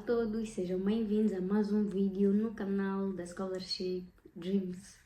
todos, sejam bem-vindos a mais um vídeo no canal da Scholarship Dreams.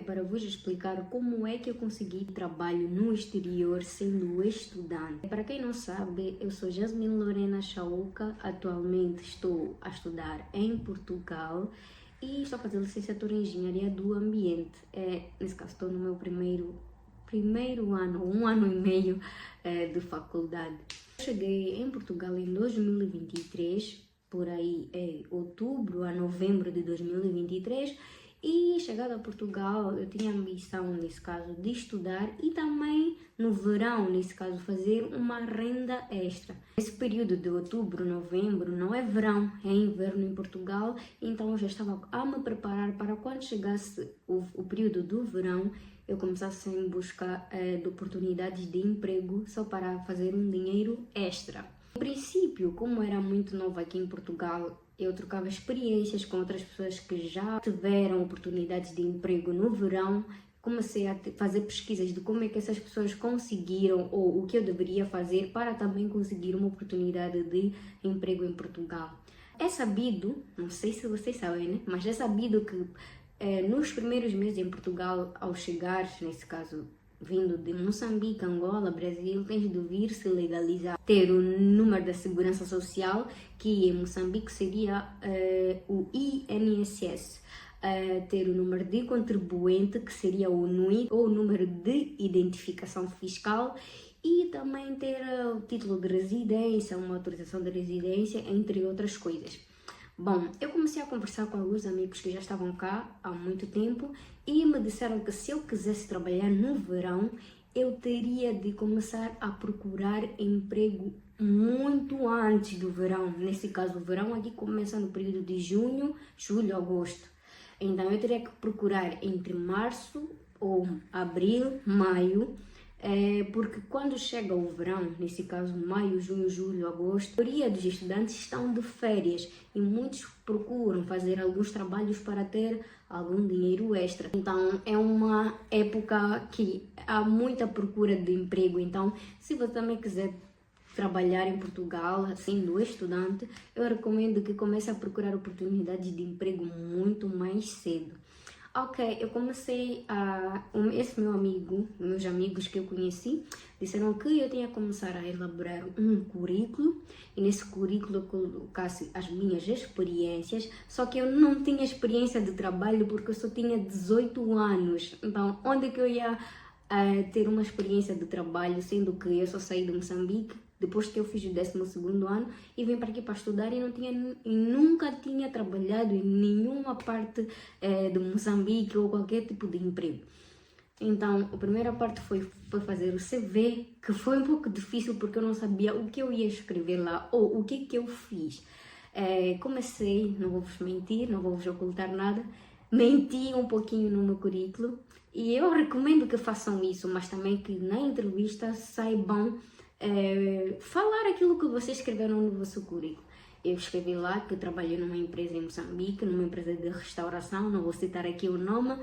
Para vos explicar como é que eu consegui trabalho no exterior sendo estudante. Para quem não sabe, eu sou Jasmine Lorena Chauca, atualmente estou a estudar em Portugal e estou a fazer licenciatura em Engenharia do Ambiente. Nesse caso estou no meu primeiro ano, 1 ano e meio de faculdade. Eu cheguei em Portugal em 2023, por aí outubro a novembro de 2023, e chegada a Portugal, eu tinha a ambição, nesse caso, de estudar e também, no verão, nesse caso, fazer uma renda extra. Esse período de outubro, novembro, não é verão, é inverno em Portugal, então eu já estava a me preparar para quando chegasse o período do verão, eu começasse em busca de oportunidades de emprego só para fazer um dinheiro extra. No princípio, como era muito nova aqui em Portugal, eu trocava experiências com outras pessoas que já tiveram oportunidades de emprego no verão. Comecei a fazer pesquisas de como é que essas pessoas conseguiram ou o que eu deveria fazer para também conseguir uma oportunidade de emprego em Portugal. É sabido, não sei se vocês sabem, né? Mas é sabido que nos primeiros meses em Portugal, ao chegar, nesse caso, vindo de Moçambique, Angola, Brasil, tens de vir se legalizar, ter o número da segurança social, que em Moçambique seria o INSS, ter o número de contribuinte, que seria o NUI, ou o número de identificação fiscal, e também ter o título de residência, uma autorização de residência, entre outras coisas. Bom, eu comecei a conversar com alguns amigos que já estavam cá há muito tempo e me disseram que se eu quisesse trabalhar no verão, eu teria de começar a procurar emprego muito antes do verão. Nesse caso, o verão aqui começa no período de junho, julho, agosto. Então, eu teria que procurar entre março ou abril, maio, porque quando chega o verão, nesse caso maio, junho, julho, agosto, a maioria dos estudantes estão de férias e muitos procuram fazer alguns trabalhos para ter algum dinheiro extra. Então é uma época que há muita procura de emprego. Então, se você também quiser trabalhar em Portugal, sendo estudante, eu recomendo que comece a procurar oportunidades de emprego muito mais cedo. Ok, eu comecei esse meu amigo, meus amigos que eu conheci, disseram que eu tinha que começar a elaborar um currículo e nesse currículo eu colocasse as minhas experiências, só que eu não tinha experiência de trabalho porque eu só tinha 18 anos, então onde que eu ia ter uma experiência de trabalho, sendo que eu só saí de Moçambique depois que eu fiz o 12º ano e vim para aqui para estudar e nunca tinha trabalhado em nenhuma parte de Moçambique ou qualquer tipo de emprego. Então, a primeira parte foi fazer o CV, que foi um pouco difícil porque eu não sabia o que eu ia escrever lá ou o que eu fiz. Comecei, não vou vos mentir, não vou vos ocultar nada, menti um pouquinho no meu currículo e eu recomendo que façam isso, mas também que na entrevista saibam falar aquilo que vocês escreveram no vosso currículo. Eu escrevi lá que eu trabalhei numa empresa em Moçambique, numa empresa de restauração, não vou citar aqui o nome,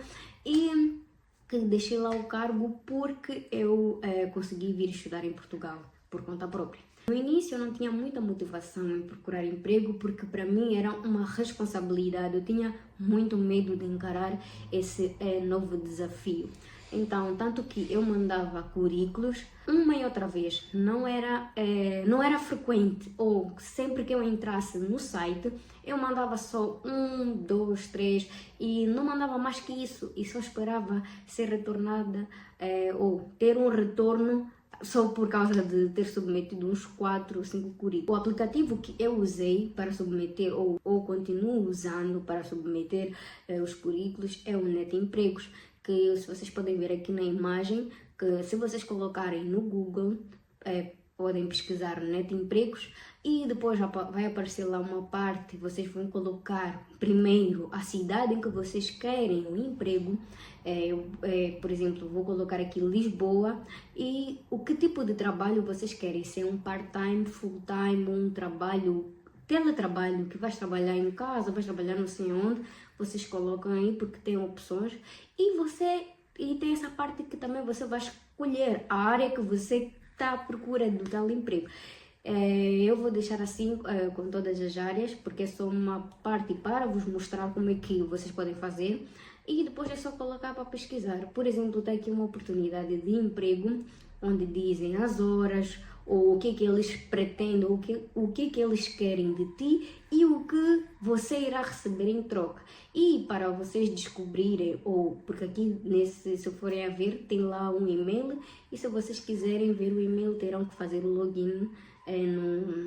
e que deixei lá o cargo porque eu consegui vir estudar em Portugal por conta própria. No início eu não tinha muita motivação em procurar emprego porque para mim era uma responsabilidade, eu tinha muito medo de encarar esse novo desafio. Então, tanto que eu mandava currículos uma e outra vez, não era frequente, ou sempre que eu entrasse no site, eu mandava só 1, 2, 3 e não mandava mais que isso, e só esperava ser retornada ou ter um retorno só por causa de ter submetido uns 4 ou 5 currículos. O aplicativo que eu usei para submeter ou continuo usando para submeter os currículos é o NetEmpregos, que se vocês podem ver aqui na imagem, que se vocês colocarem no Google podem pesquisar no Net Empregos e depois vai aparecer lá uma parte, vocês vão colocar primeiro a cidade em que vocês querem o emprego. Por exemplo, vou colocar aqui Lisboa e o que tipo de trabalho vocês querem, se é um part-time, full-time, um trabalho, teletrabalho, que vais trabalhar em casa, vais trabalhar não sei onde, vocês colocam aí porque tem opções e tem essa parte que também você vai escolher a área que você está à procura do tal emprego. Eu vou deixar assim com todas as áreas, porque é só uma parte para vos mostrar como é que vocês podem fazer e depois é só colocar para pesquisar. Por exemplo, tem aqui uma oportunidade de emprego onde dizem as horas, ou o que é que eles pretendem, o que é que eles querem de ti e o que você irá receber em troca. E para vocês descobrirem, porque aqui se forem a ver, tem lá um e-mail e se vocês quiserem ver o e-mail terão que fazer o login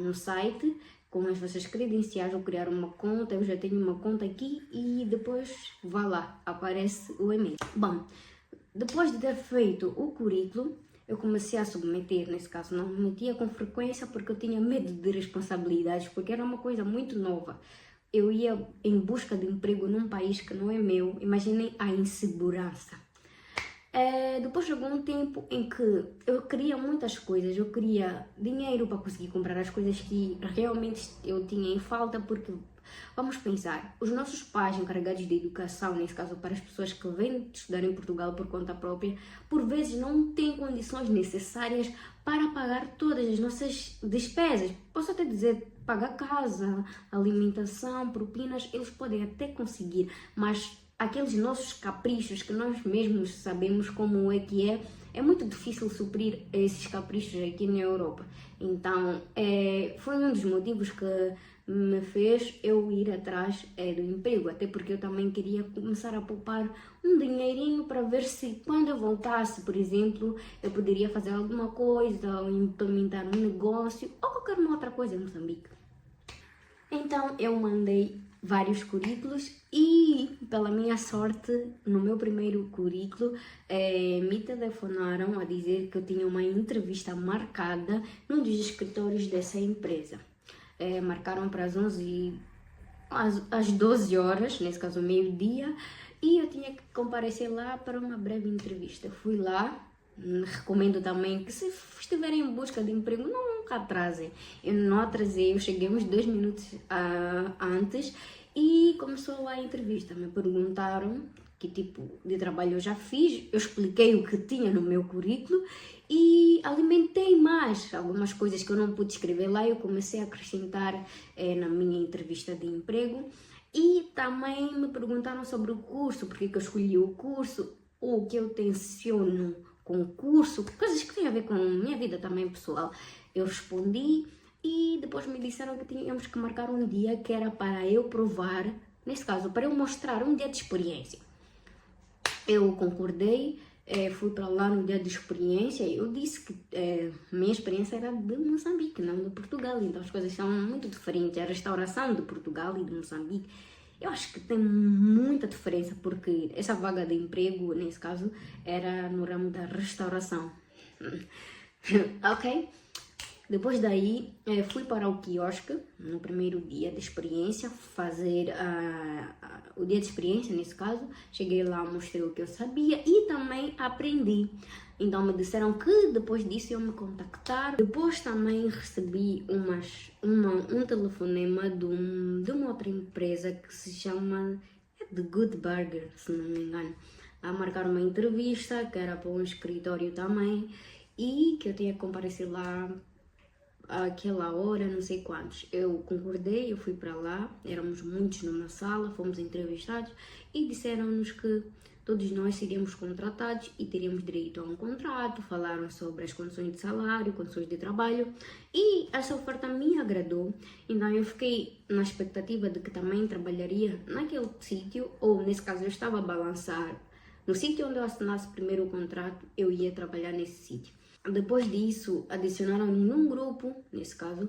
no site com as vossas credenciais ou criar uma conta. Eu já tenho uma conta aqui e depois vá lá, aparece o e-mail. Bom, depois de ter feito o currículo, eu comecei a submeter, nesse caso não me metia com frequência porque eu tinha medo de responsabilidades, porque era uma coisa muito nova. Eu ia em busca de emprego num país que não é meu, imaginem a insegurança. Depois chegou um tempo em que eu queria muitas coisas, eu queria dinheiro para conseguir comprar as coisas que realmente eu tinha em falta, porque vamos pensar, os nossos pais encarregados de educação, nesse caso para as pessoas que vêm estudar em Portugal por conta própria, por vezes não têm condições necessárias para pagar todas as nossas despesas. Posso até dizer, pagar casa, alimentação, propinas, eles podem até conseguir, mas aqueles nossos caprichos que nós mesmos sabemos como é muito difícil suprir esses caprichos aqui na Europa. Então, foi um dos motivos que me fez eu ir atrás do emprego, até porque eu também queria começar a poupar um dinheirinho para ver se quando eu voltasse, por exemplo, eu poderia fazer alguma coisa, ou implementar um negócio, ou qualquer uma outra coisa em Moçambique. Então, eu mandei vários currículos e, pela minha sorte, no meu primeiro currículo, me telefonaram a dizer que eu tinha uma entrevista marcada num dos escritórios dessa empresa. Marcaram para às 12 horas, nesse caso meio-dia, e eu tinha que comparecer lá para uma breve entrevista. Fui lá. Recomendo também que se estiverem em busca de emprego, nunca atrasem. Eu não atrasei, eu cheguei uns 2 minutos antes e começou lá a entrevista. Me perguntaram que tipo de trabalho eu já fiz, eu expliquei o que tinha no meu currículo e alimentei mais algumas coisas que eu não pude escrever lá. Eu comecei a acrescentar na minha entrevista de emprego e também me perguntaram sobre o curso, porque que eu escolhi o curso, o que eu tenciono concurso, coisas que têm a ver com a minha vida também pessoal. Eu respondi e depois me disseram que tínhamos que marcar um dia que era para eu provar, nesse caso, para eu mostrar um dia de experiência. Eu concordei, fui para lá no dia de experiência. Eu disse que minha experiência era de Moçambique, não de Portugal, então as coisas são muito diferentes. A restauração de Portugal e de Moçambique, eu acho que tem muita diferença, porque essa vaga de emprego, nesse caso, era no ramo da restauração. Ok? Depois daí, fui para o quiosque, no primeiro dia de experiência, fazer o dia de experiência, nesse caso. Cheguei lá, mostrei o que eu sabia e também aprendi. Então me disseram que depois disso iam me contactar. Depois também recebi um telefonema de uma outra empresa que se chama The Good Burger, se não me engano. A marcar uma entrevista, que era para um escritório também, e que eu tinha que comparecer lá àquela hora, não sei quantos. Eu concordei, eu fui para lá, éramos muitos numa sala, fomos entrevistados e disseram-nos que todos nós seríamos contratados e teríamos direito a um contrato. Falaram sobre as condições de salário, condições de trabalho e essa oferta me agradou. Então eu fiquei na expectativa de que também trabalharia naquele sítio, ou nesse caso eu estava a balançar. No sítio onde eu assinasse primeiro o contrato, eu ia trabalhar nesse sítio. Depois disso, adicionaram-me num grupo, nesse caso,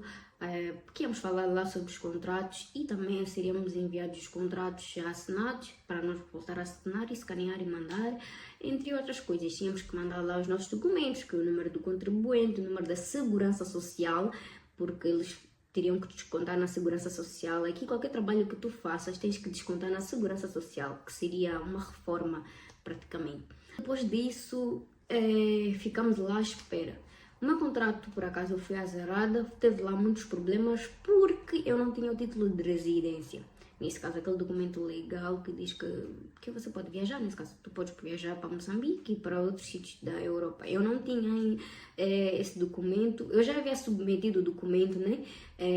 que íamos falar lá sobre os contratos e também seríamos enviados os contratos já assinados para nós voltar a assinar, escanear e mandar, entre outras coisas. Tínhamos que mandar lá os nossos documentos, que é o número do contribuinte, o número da segurança social, porque eles teriam que descontar na segurança social. Aqui, qualquer trabalho que tu faças, tens que descontar na segurança social, que seria uma reforma praticamente. Depois disso, ficamos lá à espera. O meu contrato, por acaso, eu fui azarada, teve lá muitos problemas porque eu não tinha o título de residência. Nesse caso, aquele documento legal que diz que você pode viajar. Nesse caso, tu podes viajar para Moçambique e para outros sítios da Europa. Eu não tinha esse documento. Eu já havia submetido o documento, né?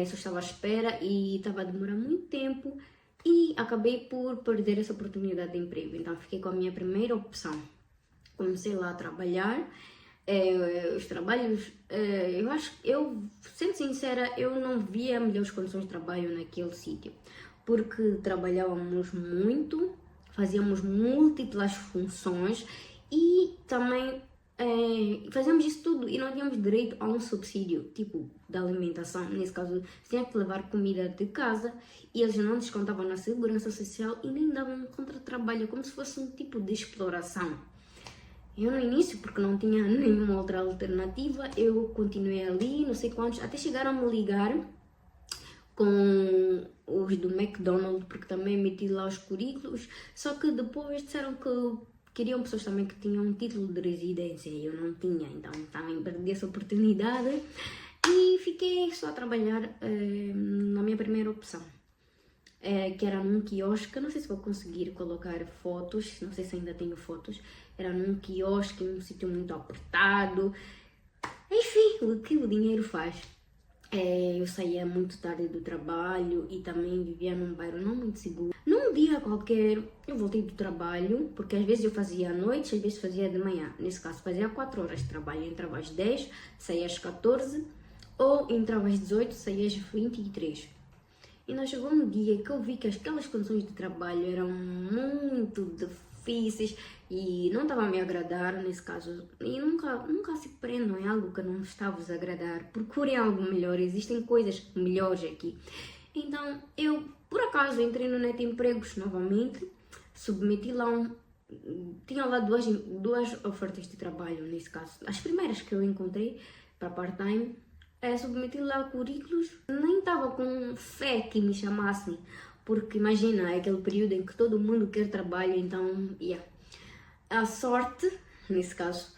Só estava à espera e estava a demorar muito tempo. E acabei por perder essa oportunidade de emprego. Então, fiquei com a minha primeira opção. Comecei lá a trabalhar. Os trabalhos, sendo sincera, eu não via melhores condições de trabalho naquele sítio, porque trabalhávamos muito, fazíamos múltiplas funções e também fazíamos isso tudo e não tínhamos direito a um subsídio, tipo, da alimentação. Nesse caso, tinha que levar comida de casa e eles não descontavam na segurança social e nem davam contra-trabalho, como se fosse um tipo de exploração. Eu no início, porque não tinha nenhuma outra alternativa, eu continuei ali, não sei quantos, até chegaram a me ligar com os do McDonald's, porque também meti lá os currículos, só que depois disseram que queriam pessoas também que tinham um título de residência e eu não tinha, então também perdi essa oportunidade e fiquei só a trabalhar na minha primeira opção. Que era num quiosque, não sei se vou conseguir colocar fotos, não sei se ainda tenho fotos, era num quiosque, num sítio muito apertado, enfim, o que o dinheiro faz. Eu saía muito tarde do trabalho e também vivia num bairro não muito seguro. Num dia qualquer, eu voltei do trabalho, porque às vezes eu fazia à noite, às vezes fazia de manhã. Nesse caso, fazia 4 horas de trabalho, entrava às 10, saía às 14, ou entrava às 18, saía às 23. E nós chegou um dia que eu vi que aquelas condições de trabalho eram muito difíceis e não estava a me agradar nesse caso. E nunca se prendam em algo que não está a vos agradar. Procurem algo melhor, existem coisas melhores aqui. Então, eu, por acaso, entrei no Net Empregos novamente, submeti lá tinha lá duas ofertas de trabalho nesse caso. As primeiras que eu encontrei para part-time, submeti lá currículos, nem estava com fé que me chamassem, porque imagina, é aquele período em que todo mundo quer trabalho, então, a sorte, nesse caso,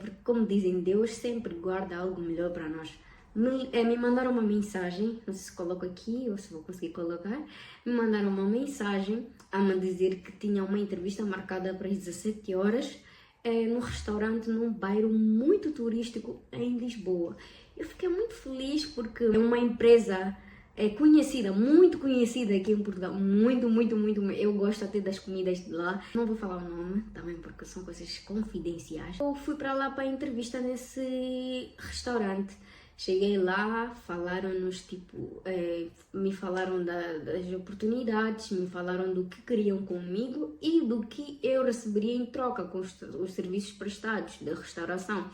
porque como dizem, Deus sempre guarda algo melhor para nós. Me mandaram uma mensagem, não sei se coloco aqui ou se vou conseguir colocar, me mandaram uma mensagem a me dizer que tinha uma entrevista marcada para as 17 horas, num restaurante, num bairro muito turístico em Lisboa. Eu fiquei muito feliz porque é uma empresa conhecida, muito conhecida aqui em Portugal, muito, muito, muito. Eu gosto até das comidas de lá. Não vou falar o nome também porque são coisas confidenciais. Eu fui para lá para a entrevista nesse restaurante. Cheguei lá, falaram-nos, tipo, me falaram das oportunidades, me falaram do que queriam comigo e do que eu receberia em troca com os serviços prestados da restauração.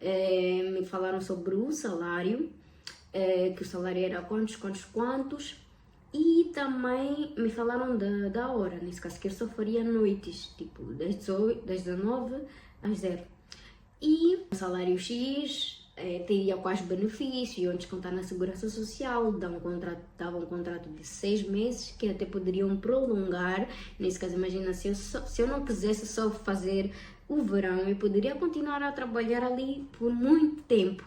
Me falaram sobre o salário, que o salário era quantos, e também me falaram da hora, nesse caso que eu só faria noites, tipo das 19 às 0. E o salário X, teria quais benefícios, iam descontar na segurança social, davam um contrato de 6 meses, que até poderiam prolongar. Nesse caso, imagina, se eu não quisesse só fazer o verão, eu poderia continuar a trabalhar ali por muito tempo.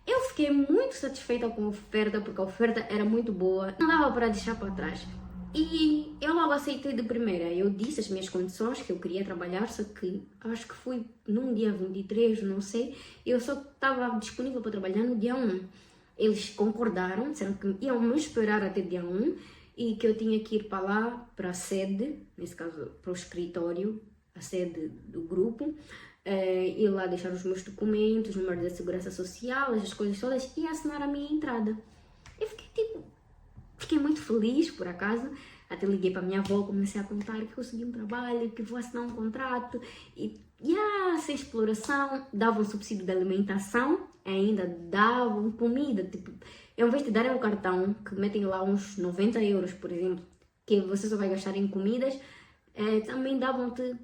Eu fiquei muito satisfeita com a oferta, porque a oferta era muito boa, não dava para deixar para trás. E eu logo aceitei de primeira. Eu disse as minhas condições, que eu queria trabalhar, só que acho que foi num dia 23, não sei, eu só estava disponível para trabalhar no dia 1. Eles concordaram, disseram que iam me esperar até dia 1 e que eu tinha que ir para lá, para a sede, nesse caso para o escritório, a sede do grupo, ir lá deixar os meus documentos, o número da segurança social, essas coisas todas, e assinar a minha entrada. Eu fiquei muito feliz, por acaso. Até liguei para minha avó, comecei a contar que consegui um trabalho, que vou assinar um contrato. E sem exploração, davam subsídio de alimentação, ainda davam comida. Tipo, ao invés de darem um cartão, que metem lá uns 90 euros, por exemplo, que você só vai gastar em comidas, também davam-te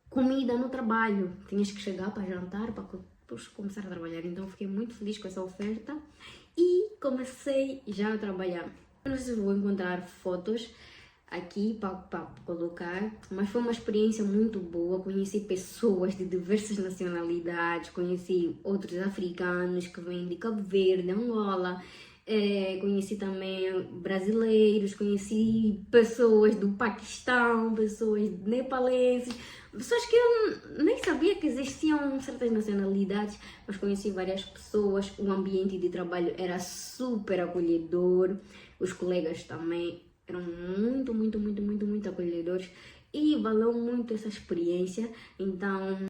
comida no trabalho. Tinhas que chegar para jantar, para depois começar a trabalhar. Então fiquei muito feliz com essa oferta e comecei já a trabalhar. Eu não sei se vou encontrar fotos aqui para colocar, mas foi uma experiência muito boa. Conheci pessoas de diversas nacionalidades, conheci outros africanos que vêm de Cabo Verde, Angola. Conheci também brasileiros, conheci pessoas do Paquistão, pessoas nepalenses, pessoas que eu nem sabia que existiam certas nacionalidades, mas conheci várias pessoas. O ambiente de trabalho era super acolhedor, os colegas também eram muito acolhedores e valeu muito essa experiência. Então